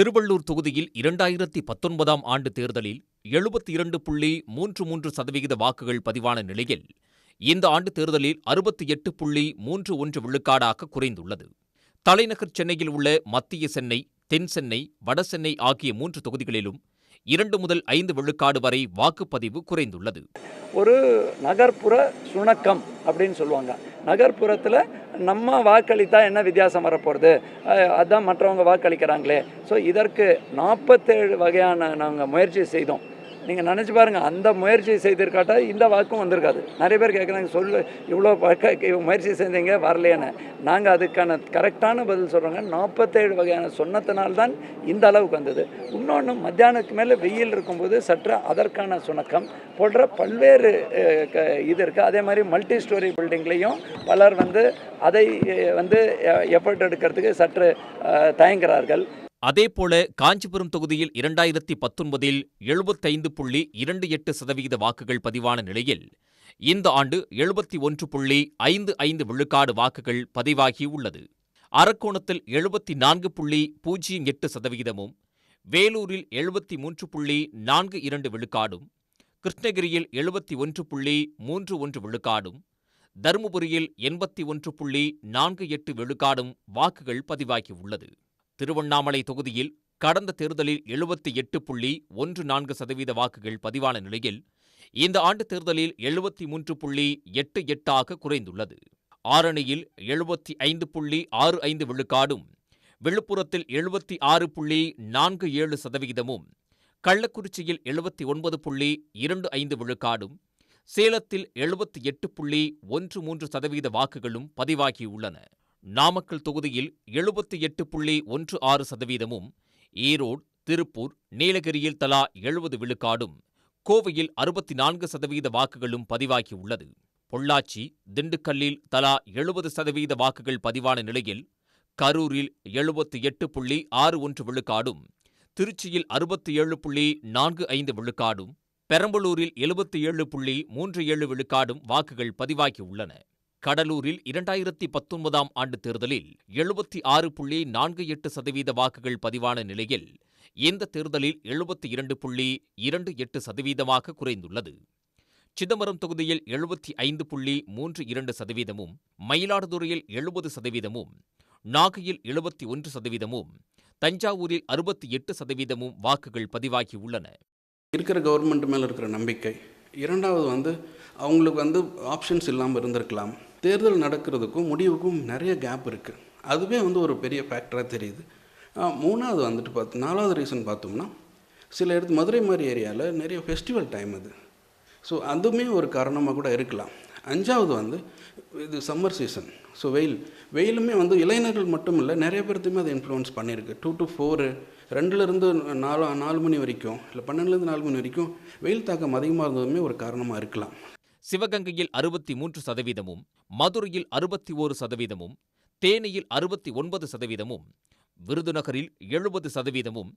திருவள்ளூர் தொகுதியில் 2019ஆம் ஆண்டு தேர்தலில் 72.33% வாக்குகள் பதிவான நிலையில், இந்த ஆண்டு தேர்தலில் 68.31 விழுக்காடாக குறைந்துள்ளது. தலைநகர் சென்னையில் உள்ள மத்திய சென்னை, தென் சென்னை, வட சென்னை ஆகிய 3 தொகுதிகளிலும் 2 முதல் 5 விழுக்காடு வரை வாக்குப்பதிவு குறைந்துள்ளது. ஒரு நகர்ப்புற சுணக்கம் அப்படின்னு சொல்லுவாங்க. நகர்ப்புறத்தில் நம்ம வாக்களித்தா என்ன வித்தியாசம் வரப்போகிறது, அதுதான் மற்றவங்க வாக்களிக்கிறாங்களே. ஸோ இதற்கு 47 வகையான நாங்கள் முயற்சி செய்தோம். நீங்கள் நினச்சி பாருங்கள், அந்த முயற்சி செய்திருக்காட்டா இந்த வாக்கும் வந்திருக்காது. நிறைய பேர் கேட்குறாங்க, இவ்வளோ முயற்சி செஞ்சீங்க வரலையானு. நாங்கள் அதுக்கான கரெக்டான பதில் சொல்கிறோங்க. 47 வகையான சொன்னத்தினால்தான் இந்த அளவுக்கு வந்தது. இன்னொன்று, மத்தியானத்துக்கு மேலே வெயில் இருக்கும்போது சற்று அதற்கான சுணக்கம் போன்ற பல்வேறு இது இருக்குது. அதே மாதிரி மல்டி ஸ்டோரி பில்டிங்லேயும் பலர் அதை எஃபர்ட் எடுக்கிறதுக்கு சற்று தயங்குகிறார்கள். அதேபோல காஞ்சிபுரம் தொகுதியில் 2019இல் 75.28% வாக்குகள் பதிவான நிலையில், இந்த ஆண்டு 71.55 விழுக்காடு வாக்குகள் பதிவாகியுள்ளது. அரக்கோணத்தில் 74.08%, வேலூரில் 73.42 விழுக்காடும், கிருஷ்ணகிரியில் 71.31 விழுக்காடும், தருமபுரியில் 81.48 விழுக்காடும் வாக்குகள் பதிவாகியுள்ளது. திருவண்ணாமலை தொகுதியில் கடந்த தேர்தலில் 78.14% வாக்குகள் பதிவான நிலையில், இந்த ஆண்டு தேர்தலில் 73.88 குறைந்துள்ளது. ஆரணியில் 75.65 விழுக்காடும், விழுப்புரத்தில் 76.47%, கள்ளக்குறிச்சியில் 79.25 விழுக்காடும், சேலத்தில் 78.13% வாக்குகளும் பதிவாகியுள்ளன. நாமக்கல் தொகுதியில் 78.16%, ஈரோடு, திருப்பூர், நீலகிரியில் தலா 70 விழுக்காடும், கோவையில் 64% வாக்குகளும் பதிவாகியுள்ளது. பொள்ளாச்சி, திண்டுக்கல்லில் தலா 70% வாக்குகள் பதிவான நிலையில், கரூரில் 78.61 விழுக்காடும், திருச்சியில் 67.45 விழுக்காடும், பெரம்பலூரில் 77.37 விழுக்காடும் வாக்குகள் பதிவாகியுள்ளன. கடலூரில் 2019ஆம் ஆண்டு தேர்தலில் 76.48% வாக்குகள் பதிவான நிலையில், இந்த தேர்தலில் 72.28% குறைந்துள்ளது. சிதம்பரம் தொகுதியில் 75.32%, மயிலாடுதுறையில் 70%, நாகையில் 71%, தஞ்சாவூரில் 68% வாக்குகள் பதிவாகியுள்ளன. இருக்கிற கவர்மெண்ட் மேலே இருக்கிற நம்பிக்கை. இரண்டாவது அவங்களுக்கு ஆப்ஷன்ஸ் இல்லாமல் இருந்திருக்கலாம். தேர்தல் நடக்கிறதுக்கும் முடிவுக்கும் நிறைய கேப் இருக்குது. அதுவே ஒரு பெரிய ஃபேக்டராக தெரியுது. மூணாவது நாலாவது ரீசன் பார்த்தோம்னா, சில இடத்து மதுரை மாதிரி ஏரியாவில் நிறைய ஃபெஸ்டிவல் டைம் அது. ஸோ அதுவுமே ஒரு காரணமாக கூட இருக்கலாம். அஞ்சாவது இது சம்மர் சீசன். ஸோ வெயிலுமே இளைஞர்கள் மட்டும் இல்லை, நிறைய பேர்த்துமே அதை இன்ஃப்ளூயன்ஸ் பண்ணியிருக்கு. 2 to 4, 2லேருந்து 4 மணி வரைக்கும், இல்லை 12லேருந்து 4 மணி வரைக்கும் வெயில் தாக்கம் அதிகமாக இருந்ததுமே ஒரு காரணமாக இருக்கலாம். சிவகங்கையில் 63%, மதுரையில் 61%, தேனியில் 69%, விருதுநகரில் 70%,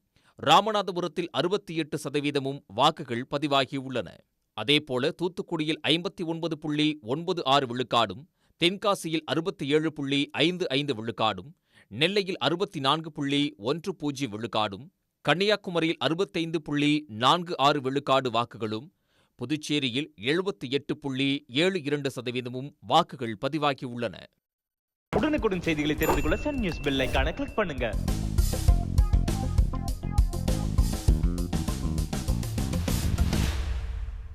ராமநாதபுரத்தில் 68% வாக்குகள் பதிவாகியுள்ளன. அதேபோல தூத்துக்குடியில் 59.96 விழுக்காடும், தென்காசியில் 67.55 விழுக்காடும், நெல்லையில் 64.10 விழுக்காடும், கன்னியாகுமரியில் 65.46 விழுக்காடு வாக்குகளும், புதுச்சேரியில் 78.72% வாக்குகள் பதிவாகியுள்ளன. உடனுக்குடன் செய்திகளை தெரிந்து கொள்ள சன் நியூஸ் பெல் ஐகானை கிளிக் பண்ணுங்க.